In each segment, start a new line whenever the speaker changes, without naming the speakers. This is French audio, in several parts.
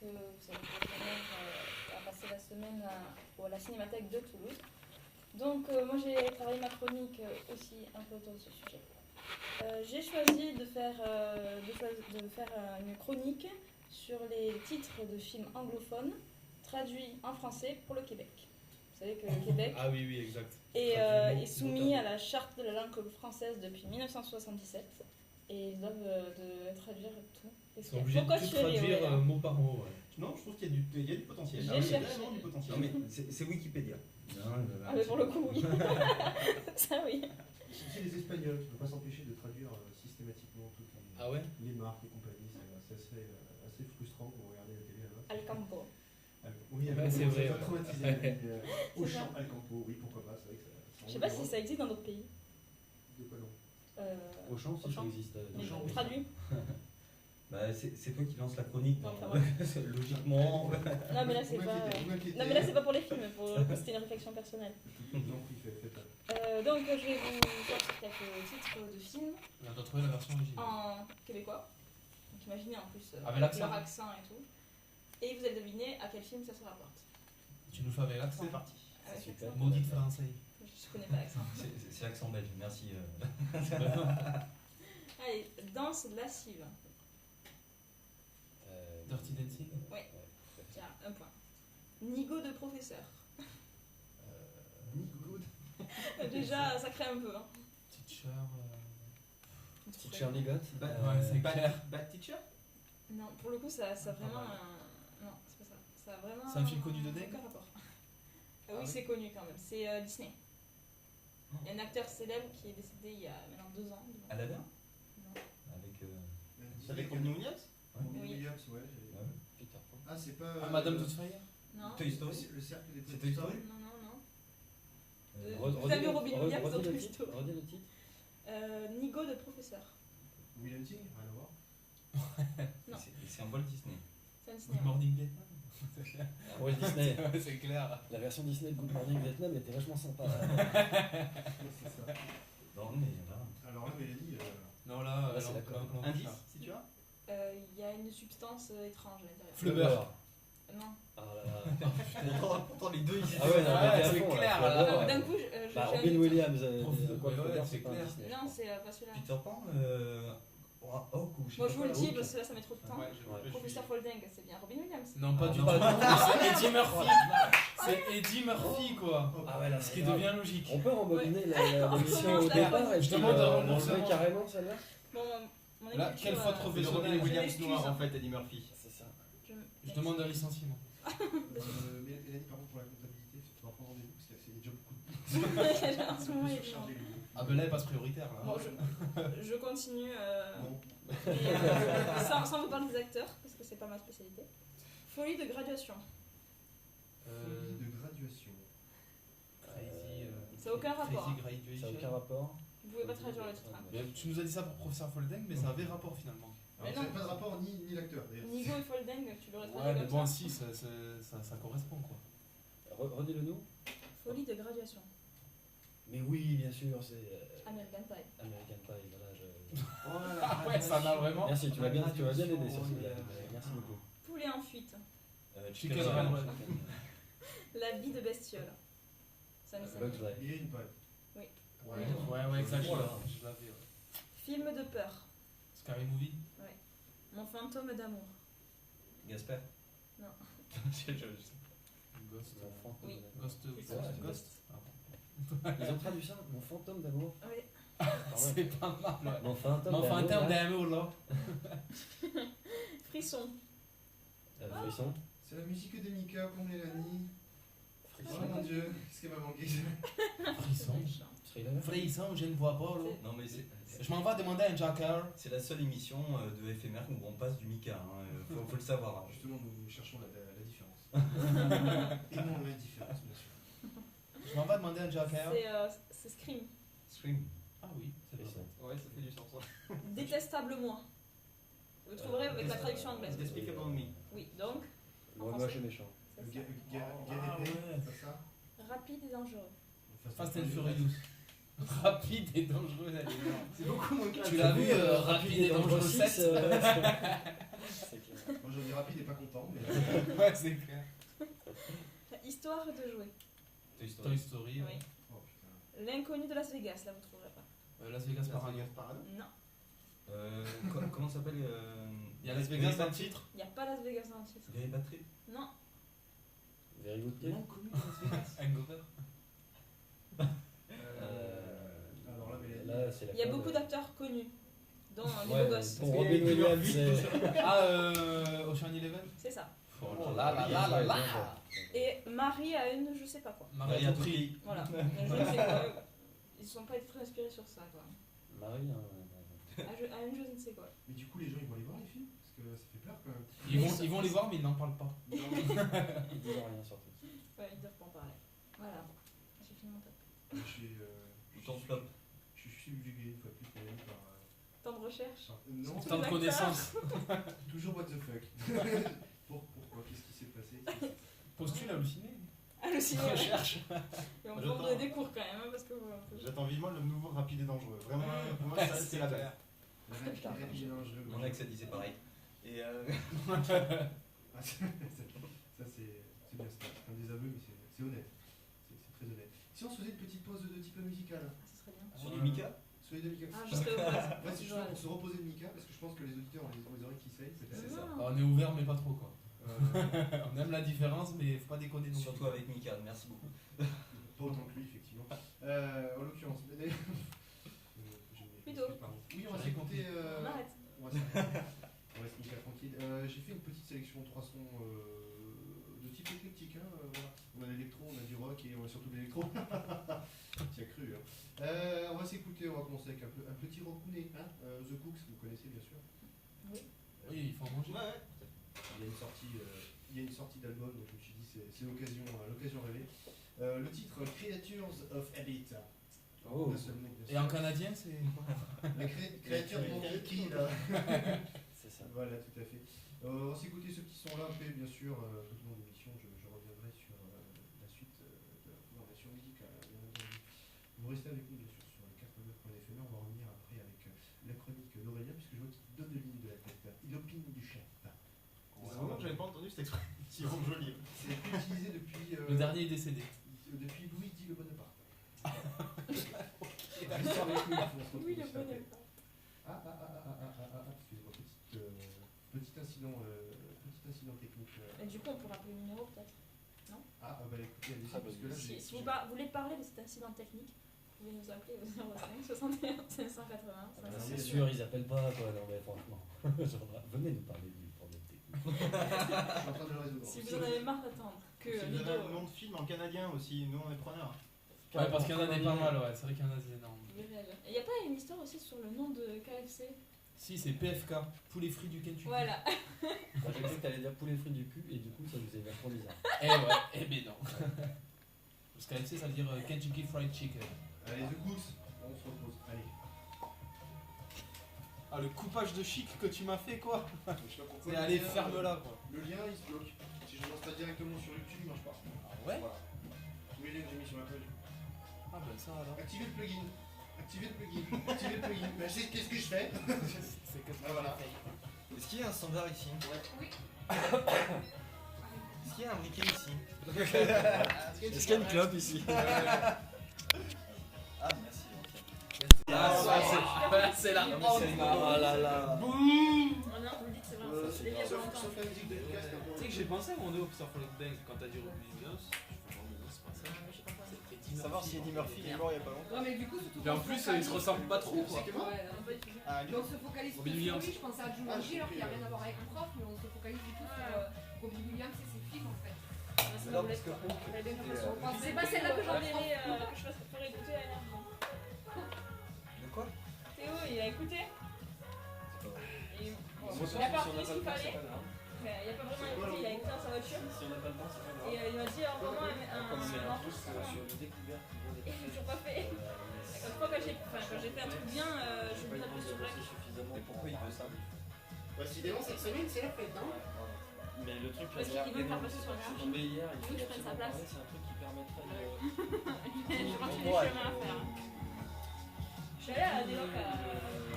que vous savez que ma mère a passé la semaine à la Cinémathèque de Toulouse. Donc moi j'ai travaillé ma chronique aussi un peu autour de ce sujet. J'ai choisi de faire une chronique sur les titres de films anglophones traduits en français pour le Québec. Vous savez que le Québec
Ah oui, exact.
est soumis à la charte de la langue française depuis 1977 et ils doivent traduire tout.
Ils sont obligés de tout traduire mot par mot. Ouais.
Non, je trouve qu'il y a du potentiel.
J'ai cherché.
Vraiment du potentiel.
Non, mais c'est Wikipédia.
Ah mais pour le coup oui. Ça oui.
C'est les Espagnols qui ne peuvent pas s'empêcher de traduire systématiquement toutes
Ah ouais
les marques et compagnie. C'est assez frustrant quand vous regardez la télé là-bas.
Alcampo.
Oui,
Ouais, c'est vrai.
Ça va traumatiser.
Ouais.
Auchan, Alcampo, oui, pourquoi pas. C'est vrai que ça
Je sais pas si ça existe dans d'autres pays.
De quoi non
Auchan, si ça
Auchan.
existe.
Mais
Auchan,
bon,
oui.
traduit.
Bah, c'est toi qui lance la chronique.
Non,
donc,
ça
logiquement.
Non mais là c'est pas. Non mais là c'est pas pour les films, c'était une réflexion personnelle.
Donc oui, faites
Donc je vais vous sortir quelques titres de films
On a retrouvé la version originale.
en québécois. Donc imaginez en plus
Avec l'accent.
leur accent et tout. Et vous allez deviner à quel film ça se rapporte.
Tu nous fais avec l'accent.
C'est parti.
Avec
super.
l'accent.
Maudit français.
Je connais pas l'accent.
C'est l'accent belge, merci.
Allez, danse lascive.
Dirty Dancing.
Ouais. Tiens, un point. Nigo de professeur.
Good.
Déjà ça crée un peu. Hein.
Teacher.
Teacher Nigot.
Ouais, c'est clair.
Bad Teacher.
Non, pour le coup ça vraiment.
mal.
Non, c'est pas ça. Ça a vraiment.
C'est un film connu de Deg.
aucun rapport. Oui,
oui.
c'est connu quand même. C'est Disney. Il y a un acteur célèbre qui est décédé il y a maintenant 2 ans.
Aladdin.
Non.
Avec.
C'est avec Robin Williams.
Robin
Oui.
Williams, ouais.
Peter Pan.
Ah, c'est pas.
Ah, Madame Doubtfire.
Non.
Toy Story.
Le cercle des
C'est Toy Story.
Non, non, non.
Redis
Vous avez
le-
Robin Williams dans
redis le
Toy
titre,
Story.
redis le titre.
Nigo de professeur.
William Ting, rien à voir.
Non.
C'est un Walt Disney.
C'est un
Good
cinéma.
Morning Vietnam.
Walt Disney.
Ouais, c'est clair.
La version Disney de Good Morning Vietnam était vachement sympa.
C'est ça.
Non, mais là.
Alors là, Mélanie,
Non, là,
Là, c'est d'accord.
Indice, si tu as.
Il y a une substance étrange à l'intérieur.
Flubber.
Non.
Ah là là.
Pourtant, les deux, ils
Ah ouais, non, mais
Ouais,
t'es à
c'est
fond, là.
clair,
Flubber,
là.
ouais.
D'un coup, j'ai
Bah,
un
Robin
doute.
Williams,
Ouais,
quoi,
ouais,
Flubber,
c'est
pas un
clair.
Disney.
Non, c'est pas celui-là.
Peter Pan, Hawk ou je sais
Moi
pas
je vous le
quoi,
dis
Hawk.
parce que là ça met trop de temps.
Ouais,
Professeur Folding, c'est bien Robin Williams.
Non, pas
Ah,
du
non.
tout. C'est Eddie Murphy. C'est Eddie Murphy, quoi.
Ah ouais, là,
Ce qui devient logique.
On peut rembobiner
On
l'émission
commence
au
la
départ
chronique.
et
Je
puis
demande un
l'enlever
remboursement.
carrément celle-là.
Bon, mon
Là,
écriture,
quelle faute
C'est le
professionnelle.
Robin Williams
m'excuse.
noir en fait, Eddie Murphy.
C'est ça.
Je demande un licenciement.
Mélanie, par contre, pour la comptabilité, tu vas prendre rendez-vous parce qu'il y a déjà beaucoup de.
En ce moment, il est
surchargé.
Ah, ben là, elle passe prioritaire. Là.
Bon, je continue
Bon.
et, sans vous parler des acteurs parce que c'est pas ma spécialité. Folie de graduation.
Folie de graduation.
Crazy.
Ça a aucun rapport,
Crazy
hein.
Graduation.
Ça n'a aucun rapport.
Vous pouvez pas traduire le titre. Hein.
Mais tu nous as dit ça pour Professeur Folding, mais ça avait rapport finalement.
Alors,
Mais
ça
non.
n'a pas de rapport ni l'acteur d'ailleurs.
Nigo et Folding, tu l'aurais
Ouais,
traduit
mais
comme
bon,
ça.
si, ça correspond quoi.
Redis-le nous.
Folie de graduation.
Mais oui, bien sûr, c'est
American Pie.
American Pie. Voilà,
Ah ouais, ça m'a vraiment.
Merci, tu m'as bien aidé sur ce blague. Merci beaucoup.
Poulet en fuite.
Chicken
Run.
Run.
La vie de bestiole. Ça me
Bugs
semble.
Life.
Il y a une paille.
Oui.
Ouais.
Ouais, exactement.
Voilà.
Je l'avais. Ouais.
Film de peur.
Scary Movie.
Mon fantôme d'amour.
Gasper.
Non.
Ghost.
Oui.
Ghost.
C'est
ça.
Ghost.
Ils ont traduit ça. Mon fantôme d'amour.
Oui.
C'est pas mal. Ouais.
Mon fantôme
Mon
d'amour.
fantôme
là.
d'amour là.
Frisson.
Frisson.
C'est la musique de Mika pour Mélanie. Oh
Frisson.
mon dieu, qu'est-ce qu'elle m'a manqué.
Frisson.
Thriller.
Frisson, je ne vois pas là.
Non, mais
Je m'en vais demander à un Jacker.
c'est la seule émission de FMR où on passe du Mika. Faut le savoir. Hein.
Justement, nous cherchons la différence. Aimons l'indifférence, bien sûr.
Je m'en vais demander à un Jacker.
C'est Scream.
Scream.
Ah oui, c'est
Frisson.
Ouais, ça fait du sens.
Détestable moi. Vous trouverez avec la traduction anglaise.
Despicable Me.
Oui, donc,
Moi,
français.
je suis méchant.
c'est
Le
ça.
Ah ouais.
c'est ça.
Rapide et dangereux.
Fast and Furious. Rapide et dangereux, elle est énorme.
C'est beaucoup moins clair.
Tu l'as vu, Rapide et dangereux 7
C'est clair.
Moi j'en dirais rapide et pas content, mais
Ouais, c'est clair.
Histoire de jouer.
Toy
Toy
Story.
Story, ouais.
Oui.
oh putain.
L'inconnu de Las Vegas, là vous trouverez pas.
Las Vegas
Las
Parano.
Vegas Parano.
Non,
Comment ça s'appelle
Il y a Las Vegas dans le titre.
il n'y a pas Las Vegas dans le titre.
Gary Patrick.
Non,
Very good kid.
L'inconnu de Las Vegas. Hangover.
Alors là, Mélanie.
Là, c'est la
il y a
fin
beaucoup
de-
d'acteurs connus, dont les
Ouais,
beaux gosses.
pour Robin Williams, c'est.
Ah, Ocean Eleven.
C'est ça.
Oh là là là là là.
Et Marie a une je sais pas quoi.
Marie a tout pris.
Voilà. Je ne sais quoi. Ils ne sont pas très inspirés sur ça quoi.
Marie, hein,
À une je ne sais quoi.
Mais du coup, les gens ils vont les voir les films parce que ça fait peur quand même.
Ils vont les voir, mais ils n'en parlent pas.
ils disent rien surtout.
Ouais, ils doivent pas en parler. Voilà. J'ai fini mon top.
Je suis,
Ton flop.
je suis subjugué une fois de plus Mélanie par.
Temps de recherche.
Non,
Tous
Tant de
les
connaissances.
toujours what the fuck. Pourquoi? Qu'est-ce qui s'est passé?
Postule halluciné.
Halluciné.
Recherche.
Et on
J'attends.
prend des cours quand même, hein, parce que.
J'attends vivement le nouveau rapide et dangereux. Vraiment, pour moi, ça, c'est la base.
La rapide et dangereux.
Mon ex a dit c'est pareil. Et
Ah, ça c'est bien, c'est un désaveu, mais c'est honnête. C'est très honnête. Si on se faisait une petite pause de type musical,
Ah, ce serait bien.
sur du Mika.
soyez de Mika.
Ah, juste au base.
Ouais, c'est justement pour se reposer de Mika, parce que je pense que les auditeurs ont les oreilles qui saignent.
C'est ça.
On est ouvert, mais pas trop quoi.
Euh,
On aime la différence, mais faut pas déconner non plus.
Surtout avec Mika, merci beaucoup.
Pas autant que lui, effectivement. En l'occurrence,
Plutôt.
Oui, on va
J'avais
s'écouter.
On arrête.
On va se Mika tranquille. J'ai fait une petite sélection 3 sons de type éclectique. Hein, voilà. On a l'électro, on a du rock et on a surtout de l'électro. Tu as cru. Hein. On va s'écouter, on va commencer avec un petit rockuné. Hein, The Cooks, vous connaissez bien sûr.
Oui.
Oui, il faut en manger.
Ouais,
Il y a une sortie d'album, donc je me suis dit c'est l'occasion rêvée. Le titre Creatures of Habit.
Oh.
D'un seul mot, bien
Et
sûr.
en canadien, c'est.
Les créatures de mon kiki là.
C'est ça.
Voilà, tout à fait. On va s'écouter ce petit son là, après bien sûr, tout au long de l'émission, je reviendrai sur la suite de la programmation musicale. Bien entendu. Vous restez avec nous bien sûr sur les 89.fm, on va revenir après avec la chronique d'Aurélien, puisque je vois qu'il donne de ligne de la tête. Il opine du chef.
c'est vraiment que j'avais pas entendu cette expression jolie.
C'est utilisé depuis.
Le dernier est décédé.
Depuis Louis dit le Bonaparte.
Oui, le bon est
Excusez-moi, petit incident technique.
Et du coup, on peut rappeler le numéro peut-être.
Bah écoutez, allez-y, parce que là,
Si vous voulez parler de cet incident technique, vous pouvez nous appeler au 05 61 580.
C'est sûr, ils appellent pas quoi, non mais franchement. Genre, venez nous parler du problème technique.
je suis en train de le résoudre.
Si vous en avez marre d'attendre que
Si vous avez un
Ludo.
nom de film en canadien aussi, nous on est preneurs.
Ouais, parce qu'il y en a des pas mal, ouais. C'est vrai qu'il y en a des énormes.
Et il n'y a pas une histoire aussi sur le nom de KFC?
Si, c'est PFK, poulet frit du Kentucky.
Voilà.
Moi, j'ai cru que t'allais dire poulet frit du cul et du coup ça nous est vachement bizarre.
Eh ouais, eh ben non. Parce qu'AFC, ça veut dire Kentucky Fried Chicken.
Allez, The Cooks, on se repose. Allez.
Ah, le coupage de chic que tu m'as fait, quoi.
Je sais pas pourquoi.
C'est allez, ferme-la, quoi.
Le lien, il se bloque. Si je lance pas directement sur YouTube, il marche pas.
Ah ouais?
Voilà. Tous les liens que j'ai mis sur la page.
Ah ben ça alors.
Activez le plugin. Activez le plugin. Bah, je sais qu'est-ce que je fais.
C'est que
Ah, voilà.
Est-ce qu'il y a un standard ici
Oui.
Est-ce qu'il y a un briquet ici
Est-ce qu'il y a une clope ici?
Ah, merci.
Ah, c'est là.
Oh là là.
Oh non, vous me dites c'est vrai. C'est déjà pas longtemps.
Sauf la musique de Lucas, c'est un peu.
Tu sais que j'ai pensé à mon dos sur Fallout Bank quand t'as dit Robin Williams. Je me suis dit, c'est pas ça.
Mais j'ai pas pensé.
C'est Eddie
Savoir si
Murphy.
Eddie Murphy est mort il y a pas longtemps.
Ouais, mais du coup, surtout.
Mais en plus, ils se ressemblent pas trop, quoi.
C'est comment
Ouais,
Non, pas du tout.
Ah, lui.
mais on se focalise
Robin
plus sur
Williams.
lui, je pensais à Jumanji alors qu'il n'y a rien à voir avec un prof, mais on se focalise du coup sur Robin Williams et ses films en fait.
Non, parce que
C'est pas celle-là que j'enverrai, que je ferai écouter à Yann.
De quoi
Théo, il a écouté. Et bon, il a pas repris ce qu'il fallait. Mais il a pas vraiment écouté, il a écouté dans sa voiture.
Si on n'a pas le temps, c'est pas
Et il m'a dit à un moment un morceau
sur le découverte.
et j'ai toujours pas fait. Une fois que j'ai fait un truc bien, je lui appuie sur rec.
Et pourquoi il veut ça
Décidément, cette semaine, c'est la fête, hein.
Mais le truc,
Parce qu'il veut me faire passer sur le
j'ai
marché.
tombé hier,
Il veut que je prenne sa place.
c'est un truc qui permettrait de.
Je continue le chemin à faire. Je suis allée à des locs à.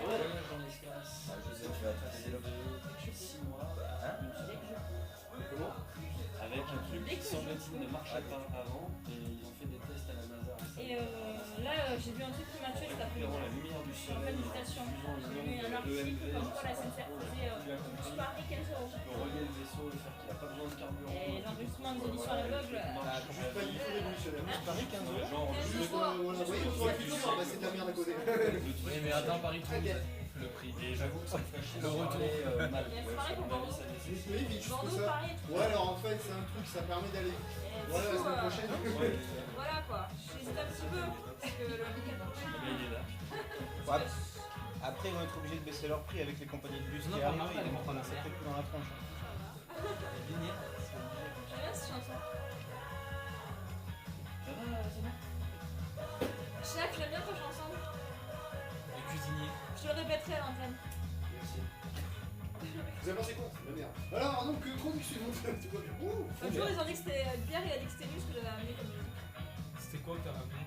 Ouais, dans l'espace.
Je sais, tu vas traiter des lobes.
Depuis 6 mois,
Hein
je me suis dit que je
machine ne marchait pas avant et ils ont fait des tests à la NASA.
Et là, j'ai vu un truc qui m'a tué cet
Récupérant
après-midi.
la lumière du
Sur
soleil,
méditation.
diffusant
J'ai
les
lu un
ondes
article
EMV,
comme quoi la SNCF faisait
tu as compris.
Paris 15 euros.
Le relais de vaisseau, le fait qu'il n'a pas besoin de carburant.
Et l'enregistrement des émissions à l'aveugle.
Juste pas du tout révolutionnaire.
Paris 15 euros.
Genre,
Juste, voilà, vous voyez, sur la culture, bah, c'est de la merde à côté.
Oui, mais attends, Paris Toulouse.
le prix. Et j'avoue que ça me fait chier
Le
d'en
retour.
parler, mal.
Il y a
Ouais,
pareil
sur
pour
mon avis,
Bordeaux.
ça nécessite.
Oui, mais juste que
Bordeaux,
ça.
Paris et tout.
Ouais, alors en fait, c'est un truc, ça permet d'aller.
Et
Voilà, la
du coup,
semaine prochaine.
Ouais,
voilà quoi. J'hésite un petit peu. Parce que le week-end prochain.
mais il est là.
Ouais. Après, ils vont être obligés de baisser leur prix avec les compagnies de bus
Non,
qui
pas
arrivent.
marre,
Ils
elle
vont
est
prendre un
morte.
sacré coup dans la tronche.
J'aime bien cette chanson.
Ça va
Chef, j'aime bien ta chanson.
Les cuisiniers.
Je te le répéterai à l'antenne.
Merci.
Vous avez pensé quoi? C'est la merde. Alors, donc, chronique suivante. C'est quoi? Ouh,
Un jour, ils ont dit que c'était Pierre, il a dit que c'était lui ce que j'avais amené comme musique.
C'était quoi que t'as ramené?